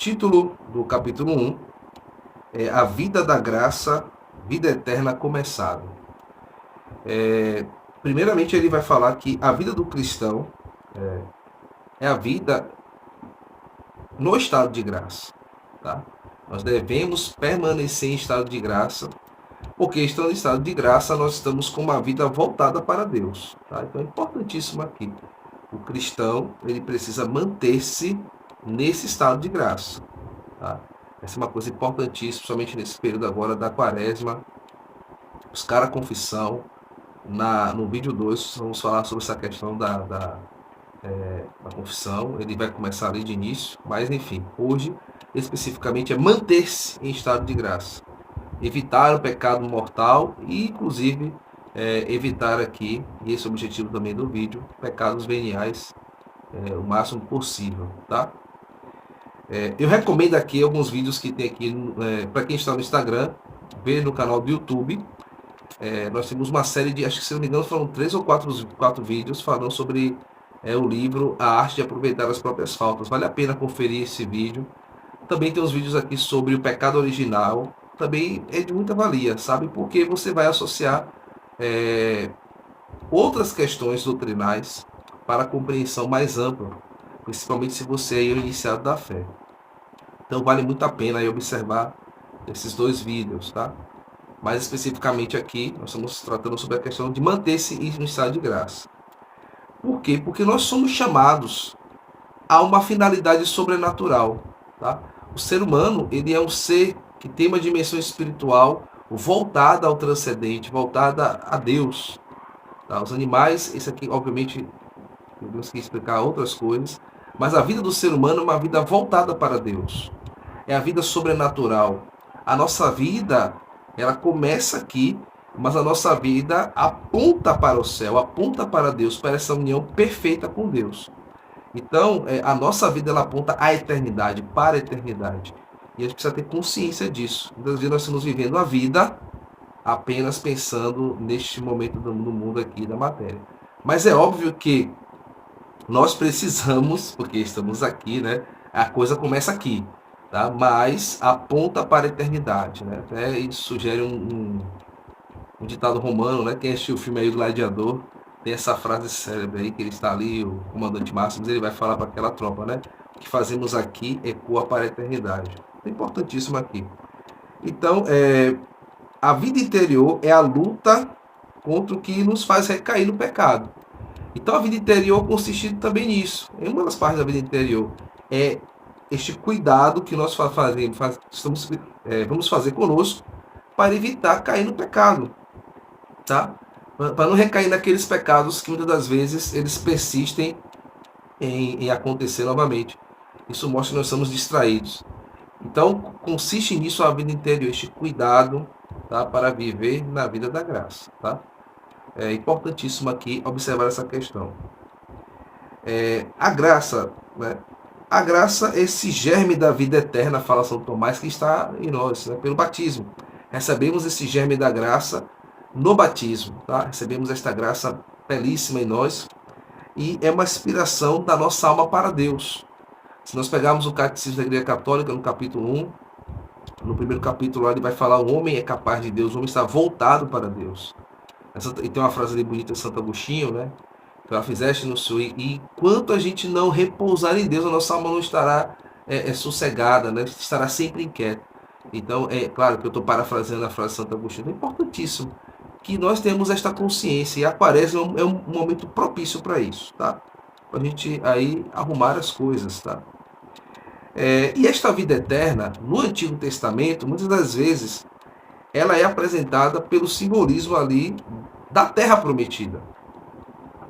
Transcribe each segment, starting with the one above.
título do capítulo 1 é A Vida da Graça, Vida Eterna Começado. Primeiramente, ele vai falar que a vida do cristão é a vida no estado de graça. Tá? Nós devemos permanecer em estado de graça, porque estando em estado de graça, nós estamos com uma vida voltada para Deus. Tá? Então é importantíssimo aqui. O cristão ele precisa manter-se nesse estado de graça. Tá? Essa é uma coisa importantíssima, principalmente nesse período agora da quaresma. Buscar a confissão. No vídeo 2, vamos falar sobre essa questão da confissão. Ele vai começar ali de início, mas enfim, hoje especificamente é manter-se em estado de graça. Evitar o pecado mortal e, inclusive, evitar aqui, e esse é o objetivo também do vídeo, pecados veniais o máximo possível, tá? Eu recomendo aqui alguns vídeos que tem aqui, para quem está no Instagram, ver no canal do YouTube. Nós temos uma série de, acho que se não me engano, foram 3 ou 4 vídeos falando sobre o livro A Arte de Aproveitar as Próprias Faltas. Vale a pena conferir esse vídeo. Também tem uns vídeos aqui sobre o pecado original. Também é de muita valia, sabe? Porque você vai associar outras questões doutrinais para a compreensão mais ampla, principalmente se você é iniciado da fé. Então vale muito a pena aí observar esses 2 vídeos, tá? Mais especificamente aqui, nós estamos tratando sobre a questão de manter-se em estado de graça. Por quê? Porque nós somos chamados a uma finalidade sobrenatural. Tá? O ser humano ele é um ser que tem uma dimensão espiritual voltada ao transcendente, voltada a Deus. Tá? Os animais, isso aqui obviamente, temos que explicar outras coisas, mas a vida do ser humano é uma vida voltada para Deus. É a vida sobrenatural. A nossa vida, ela começa aqui, mas a nossa vida aponta para o céu, aponta para Deus, para essa união perfeita com Deus. Então, a nossa vida ela aponta à eternidade, para a eternidade. E a gente precisa ter consciência disso. Muitas vezes nós estamos vivendo a vida apenas pensando neste momento do mundo aqui, da matéria. Mas é óbvio que nós precisamos, porque estamos aqui, né? A coisa começa aqui, tá? Mas aponta para a eternidade, né? Até isso sugere um ditado romano, né? Quem assistiu o filme aí do Gladiador tem essa frase célebre aí, que ele está ali, o comandante Máximos, ele vai falar para aquela tropa, né? O que fazemos aqui ecoa para a eternidade. É importantíssimo aqui. Então, a vida interior é a luta contra o que nos faz recair no pecado. Então, a vida interior consiste também nisso. Em uma das partes da vida interior é este cuidado que nós vamos fazer conosco para evitar cair no pecado, tá? Para não recair naqueles pecados que muitas das vezes eles persistem em acontecer novamente. Isso mostra que nós somos distraídos. Então, consiste nisso a vida interior, este cuidado, tá, para viver na vida da graça. Tá? É importantíssimo aqui observar essa questão. A graça, né? A graça é esse germe da vida eterna, fala São Tomás, que está em nós, né, pelo batismo. Recebemos esse germe da graça no batismo, tá? Recebemos esta graça belíssima em nós e é uma inspiração da nossa alma para Deus. Se nós pegarmos o Catecismo da Igreja Católica, no capítulo 1, no primeiro capítulo, ele vai falar: o homem é capaz de Deus, o homem está voltado para Deus. E tem uma frase ali bonita de Santo Agostinho, né? Que ela fizeste no Senhor, e enquanto a gente não repousar em Deus, a nossa alma não estará sossegada, né? Estará sempre inquieta. Então, é claro que eu estou parafraseando a frase de Santo Agostinho, é importantíssimo que nós temos esta consciência, e a quaresma é um momento propício para isso, tá? Para a gente aí arrumar as coisas, tá? E esta vida eterna, no Antigo Testamento, muitas das vezes, ela é apresentada pelo simbolismo ali da terra prometida.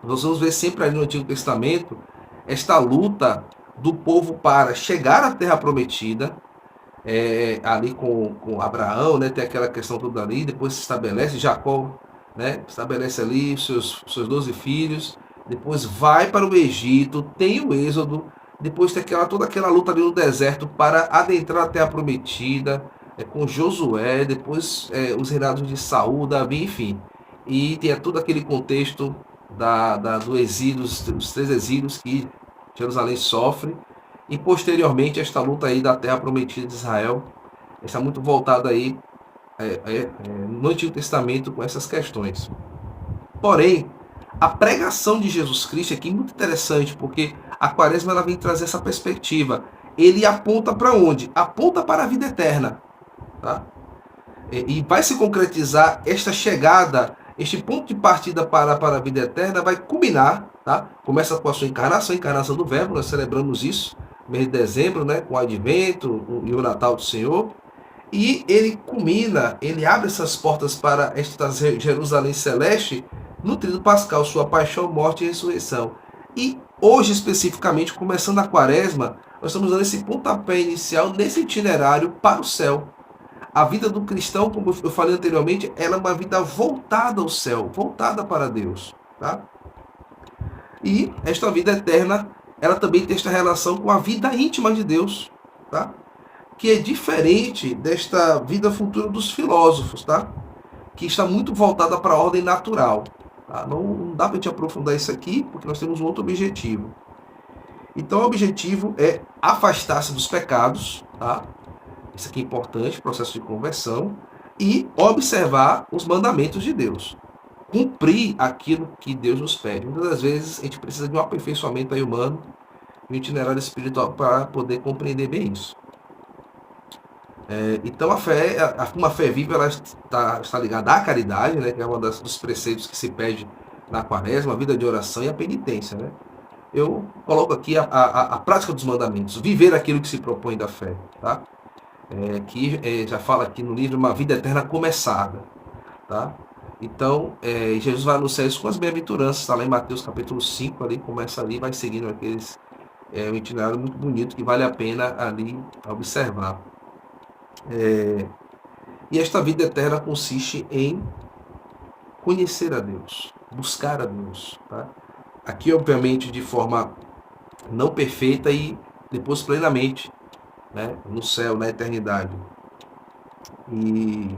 Nós vamos ver sempre ali no Antigo Testamento esta luta do povo para chegar à terra prometida, ali com Abraão, né, tem aquela questão toda ali, depois se estabelece, Jacó, né, estabelece ali os seus 12 filhos, depois vai para o Egito, tem o Êxodo, depois tem toda aquela luta ali no deserto para adentrar a terra prometida, com Josué, depois os reinados de Saul, Davi, enfim. E tem todo aquele contexto do exílio, dos 3 exílios que Jerusalém sofre. e posteriormente esta luta aí da terra prometida de Israel está muito voltada aí no Antigo Testamento com essas questões. Porém, a pregação de Jesus Cristo aqui é muito interessante, porque a quaresma ela vem trazer essa perspectiva. Ele aponta para onde? Aponta para a vida eterna. Tá? E vai se concretizar esta chegada, este ponto de partida para a vida eterna vai culminar, tá? Começa com a sua encarnação, a encarnação do Verbo, nós celebramos isso, mês de dezembro, né, com o Advento e o Natal do Senhor, e ele culmina, ele abre essas portas para esta Jerusalém celeste no tríduo pascal, sua paixão, morte e ressurreição. E hoje, especificamente, começando a quaresma, nós estamos dando esse pontapé inicial nesse itinerário para o céu. A vida do cristão, como eu falei anteriormente, ela é uma vida voltada ao céu, voltada para Deus. Tá? E esta vida eterna, ela também tem esta relação com a vida íntima de Deus, tá? Que é diferente desta vida futura dos filósofos, tá? Que está muito voltada para a ordem natural. Tá? Não dá para a gente aprofundar isso aqui, porque nós temos um outro objetivo. Então, o objetivo é afastar-se dos pecados, tá? Isso aqui é importante, processo de conversão, e observar os mandamentos de Deus. Cumprir aquilo que Deus nos pede. Muitas das vezes a gente precisa de um aperfeiçoamento aí humano, um itinerário espiritual para poder compreender bem isso. Então a fé, uma fé viva, ela está ligada à caridade, né, que é um dos preceitos que se pede na quaresma, a vida de oração e a penitência. Né? Eu coloco aqui a prática dos mandamentos, viver aquilo que se propõe da fé. Tá? Que já fala aqui no livro, uma vida eterna começada. Tá? Então, Jesus vai anunciar isso com as bem-aventuranças, está lá em Mateus capítulo 5, ali, começa ali, vai seguindo aqueles, um itinerário muito bonito, que vale a pena ali observar. E esta vida eterna consiste em conhecer a Deus, buscar a Deus. Tá? Aqui, obviamente, de forma não perfeita e depois plenamente, né, no céu, na eternidade. E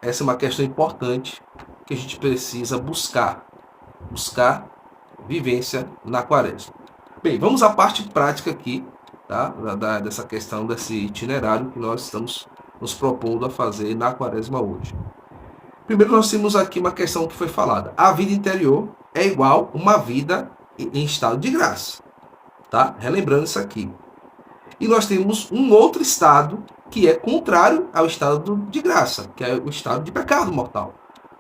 essa é uma questão importante que a gente precisa buscar vivência na quaresma. Bem, vamos à parte prática aqui, tá? Dessa questão desse itinerário que nós estamos nos propondo a fazer na quaresma hoje. Primeiro nós temos aqui uma questão que foi falada. A vida interior é igual uma vida em estado de graça. Tá? Relembrando isso aqui. E nós temos um outro estado que é contrário ao estado de graça, que é o estado de pecado mortal,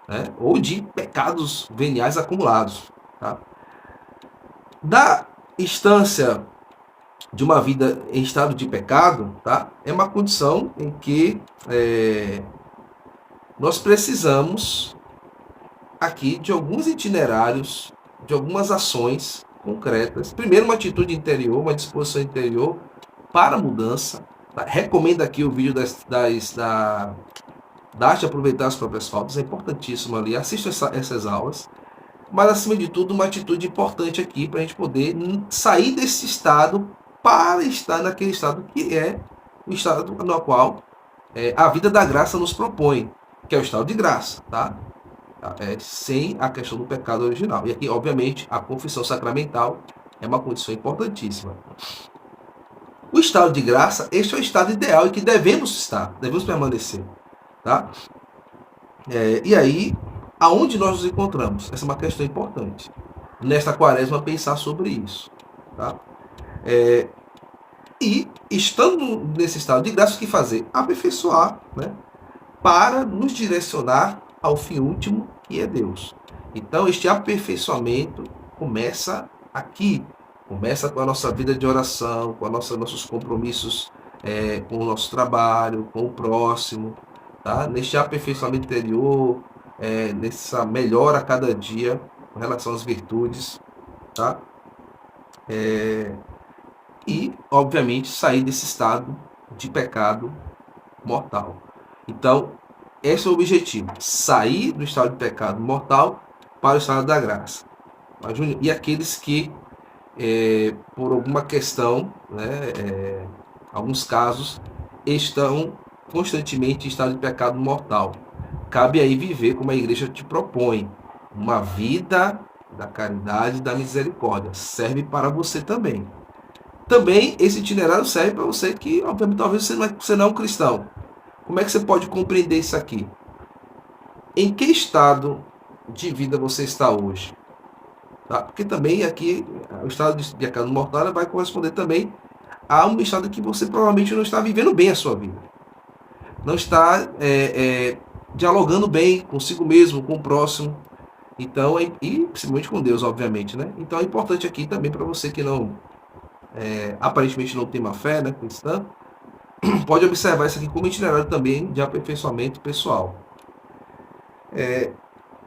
né? Ou de pecados veniais acumulados. Tá? Da instância de uma vida em estado de pecado, tá? É uma condição em que nós precisamos aqui de alguns itinerários, de algumas ações concretas. Primeiro, uma atitude interior, uma disposição interior para a mudança. Tá? Recomendo aqui o vídeo da arte de aproveitar as próprias faltas, é importantíssimo ali. Assista essas aulas. Mas, acima de tudo, uma atitude importante aqui para a gente poder sair desse estado para estar naquele estado que é o estado no qual a vida da graça nos propõe, que é o estado de graça, tá? Sem a questão do pecado original. E aqui, obviamente, a confissão sacramental é uma condição importantíssima. O estado de graça, este é o estado ideal em que devemos estar, devemos permanecer. Tá? E aí, aonde nós nos encontramos? Essa é uma questão importante. Nesta quaresma, pensar sobre isso. Tá? E, estando nesse estado de graça, o que fazer? Aperfeiçoar, né? Para nos direcionar ao fim último, que é Deus. Então, este aperfeiçoamento começa aqui. Começa com a nossa vida de oração, com nossos compromissos com o nosso trabalho, com o próximo. Tá? Neste aperfeiçoamento interior, nessa melhora a cada dia com relação às virtudes. Tá? E, obviamente, sair desse estado de pecado mortal. Então, esse é o objetivo. Sair do estado de pecado mortal para o estado da graça. E aqueles que, por alguma questão, né, alguns casos, estão constantemente em estado de pecado mortal. Cabe aí viver como a igreja te propõe. Uma vida da caridade e da misericórdia. Serve para você também. Também esse itinerário serve para você que, obviamente, talvez você não é um cristão. Como é que você pode compreender isso aqui? Em que estado de vida você está hoje? Tá? Porque também aqui o estado de pecado mortal vai corresponder também a um estado que você provavelmente não está vivendo bem a sua vida. Não está dialogando bem consigo mesmo, com o próximo. Então, e principalmente com Deus, obviamente, né? Então é importante aqui também para você que não aparentemente não tem uma fé, né, cristã, pode observar isso aqui como itinerário também de aperfeiçoamento pessoal.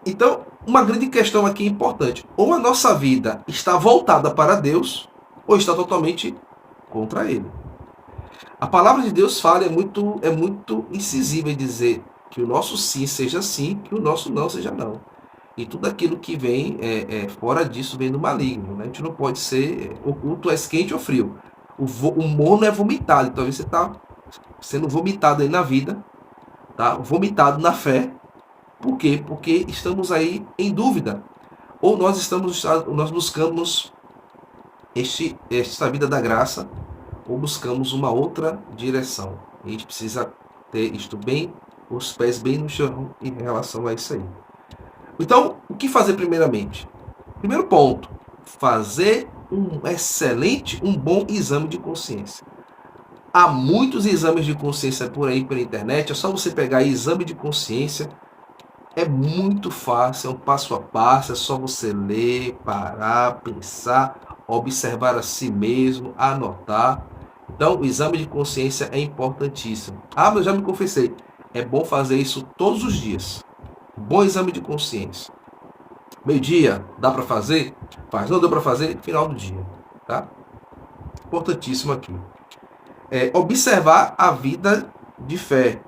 Então, uma grande questão aqui importante: ou a nossa vida está voltada para Deus, ou está totalmente contra Ele. A palavra de Deus fala, é muito incisiva em dizer que o nosso sim seja sim, que o nosso não seja não. E tudo aquilo que vem fora disso vem do maligno. Né? A gente não pode ser oculto, é quente ou frio. O mono é vomitado, então você está sendo vomitado aí na vida, tá? Vomitado na fé. Por quê? Porque estamos aí em dúvida. Ou nós buscamos esta vida da graça, ou buscamos uma outra direção. E a gente precisa ter isto bem, os pés bem no chão em relação a isso aí. Então, o que fazer primeiramente? Primeiro ponto, fazer um bom exame de consciência. Há muitos exames de consciência por aí pela internet, é só você pegar aí, exame de consciência. É muito fácil, é um passo a passo, é só você ler, parar, pensar, observar a si mesmo, anotar. Então, o exame de consciência é importantíssimo. Ah, mas eu já me confessei. É bom fazer isso todos os dias. Bom exame de consciência. Meio-dia, dá para fazer? Faz. Não deu para fazer? Final do dia. Tá? Importantíssimo aqui. Observar a vida de fé.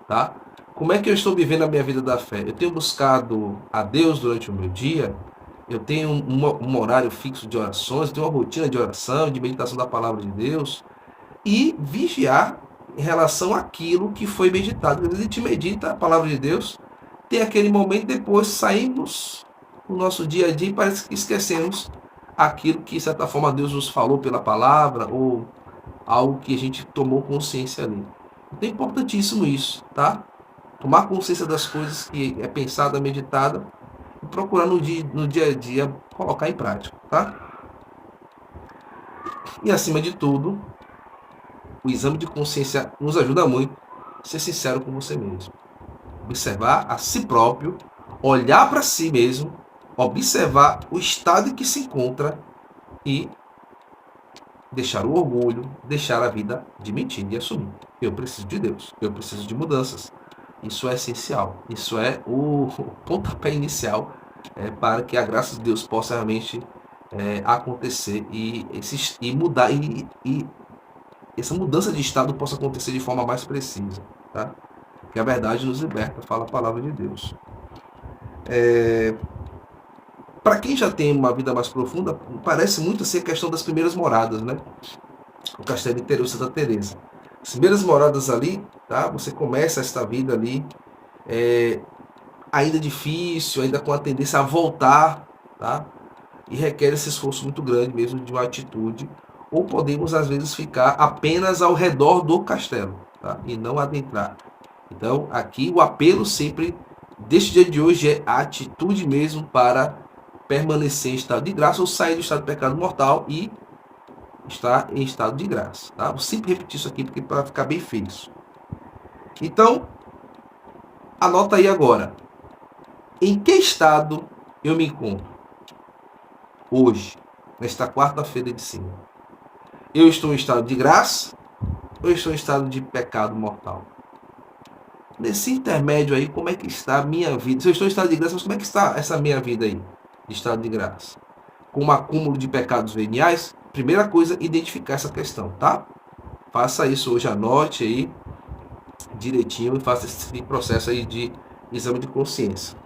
Tá? Como é que eu estou vivendo a minha vida da fé? Eu tenho buscado a Deus durante o meu dia? Eu tenho um horário fixo de orações? Eu tenho uma rotina de oração, de meditação da palavra de Deus? E vigiar em relação àquilo que foi meditado. Às vezes a gente medita a palavra de Deus, tem aquele momento, depois saímos no nosso dia a dia e parece que esquecemos aquilo que, de certa forma, Deus nos falou pela palavra ou algo que a gente tomou consciência ali. Então é importantíssimo isso, tá? Tomar consciência das coisas que é pensada, meditada e procurar no dia a dia colocar em prática, tá? E acima de tudo, o exame de consciência nos ajuda muito a ser sincero com você mesmo. Observar a si próprio, olhar para si mesmo, observar o estado em que se encontra e deixar o orgulho, deixar a vida de mentira e assumir. Eu preciso de Deus, eu preciso de mudanças. Isso é essencial, isso é o pontapé inicial para que a graça de Deus possa realmente acontecer e mudar, e essa mudança de estado possa acontecer de forma mais precisa. Tá? Que a verdade nos liberta, fala a palavra de Deus. Para quem já tem uma vida mais profunda, parece muito ser a questão das primeiras moradas, né? O Castelo Interior de Santa Teresa. As primeiras moradas ali, tá? Você começa esta vida ali, ainda difícil, ainda com a tendência a voltar, tá? E requer esse esforço muito grande mesmo de uma atitude. Ou podemos, às vezes, ficar apenas ao redor do castelo, tá? E não adentrar. Então, aqui o apelo sempre deste dia de hoje é a atitude mesmo para permanecer em estado de graça ou sair do estado de pecado mortal e estar em estado de graça. Tá? Vou sempre repetir isso aqui porque para ficar bem fixo. Então, anota aí agora. Em que estado eu me encontro hoje, nesta quarta-feira de cinza? Eu estou em estado de graça ou estou em estado de pecado mortal? Nesse intermédio aí, como é que está a minha vida? Se eu estou em estado de graça, mas como é que está essa minha vida aí, de estado de graça? Com um acúmulo de pecados veniais, primeira coisa, identificar essa questão, tá? Faça isso hoje, anote aí direitinho e faça esse processo aí de exame de consciência.